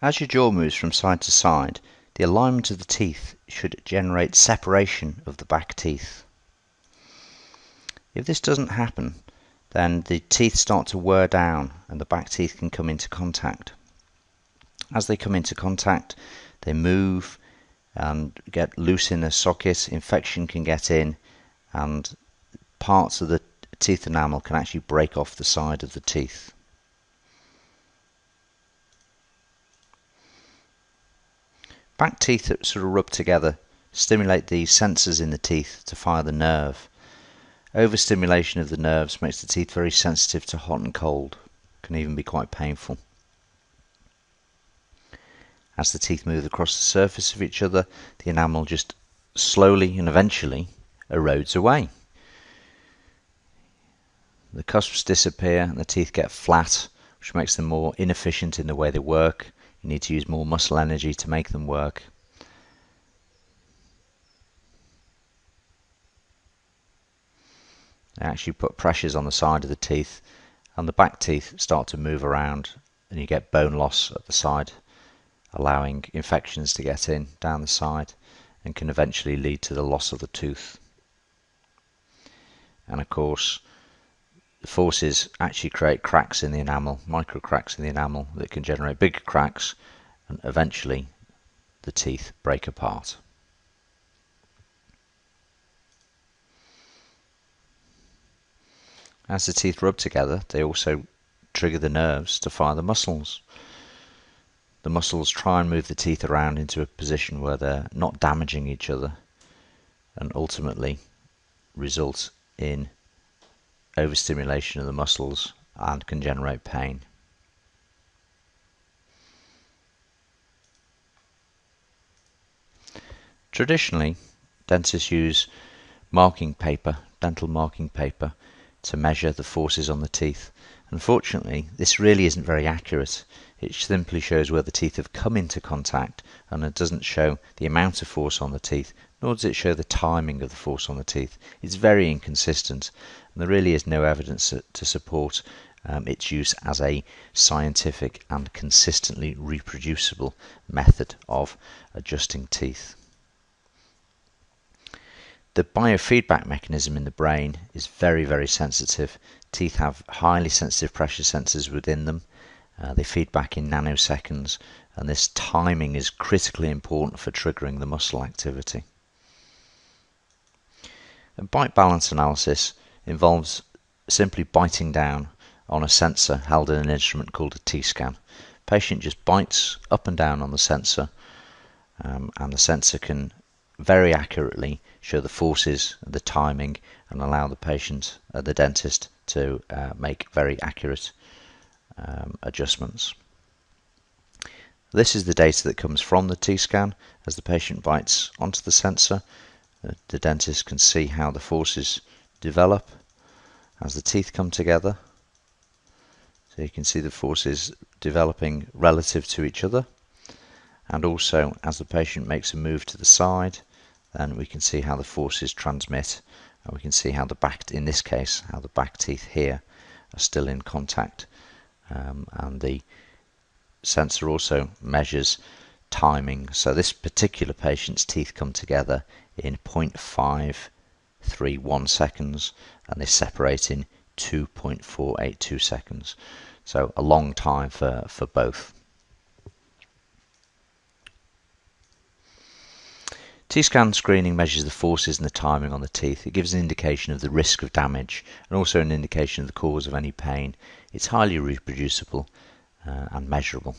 As your jaw moves from side to side, the alignment of the teeth should generate separation of the back teeth. If this doesn't happen, then the teeth start to wear down and the back teeth can come into contact. As they come into contact, they move and get loose in their socket, infection can get in, and parts of the teeth enamel can actually break off the side of the teeth. Back teeth that sort of rub together stimulate the sensors in the teeth to fire the nerve. Overstimulation of the nerves makes the teeth very sensitive to hot and cold, can even be quite painful. As the teeth move across the surface of each other, the enamel just slowly and eventually erodes away. The cusps disappear and the teeth get flat, which makes them more inefficient in the way they work. You need to use more muscle energy to make them work. They actually put pressures on the side of the teeth, and the back teeth start to move around, and you get bone loss at the side, allowing infections to get in down the side and can eventually lead to the loss of the tooth. And of course, the forces actually create cracks in the enamel, micro cracks in the enamel that can generate bigger cracks, and eventually the teeth break apart. As the teeth rub together, they also trigger the nerves to fire the muscles. The muscles try and move the teeth around into a position where they're not damaging each other, and ultimately result in overstimulation of the muscles and can generate pain. Traditionally, dentists use marking paper, dental marking paper, to measure the forces on the teeth. Unfortunately, this really isn't very accurate. It simply shows where the teeth have come into contact, and it doesn't show the amount of force on the teeth, nor does it show the timing of the force on the teeth. It's very inconsistent, and there really is no evidence to support its use as a scientific and consistently reproducible method of adjusting teeth. The biofeedback mechanism in the brain is very, very sensitive. Teeth have highly sensitive pressure sensors within them. They feed back in nanoseconds, and this timing is critically important for triggering the muscle activity. A bite balance analysis involves simply biting down on a sensor held in an instrument called a Tscan. Patient just bites up and down on the sensor, and the sensor can very accurately show the forces, the timing, and allow the patient, the dentist, to make very accurate adjustments. This is the data that comes from the Tscan. As the patient bites onto the sensor, the dentist can see how the forces develop as the teeth come together. So you can see the forces developing relative to each other, and also as the patient makes a move to the side, then we can see how the forces transmit, and we can see how the back, in this case, how the back teeth here are still in contact, and the sensor also measures timing. So this particular patient's teeth come together in 0.531 seconds, and they separate in 2.482 seconds. So a long time for both. Tscan screening measures the forces and the timing on the teeth. It gives an indication of the risk of damage and also an indication of the cause of any pain. It's highly reproducible and measurable.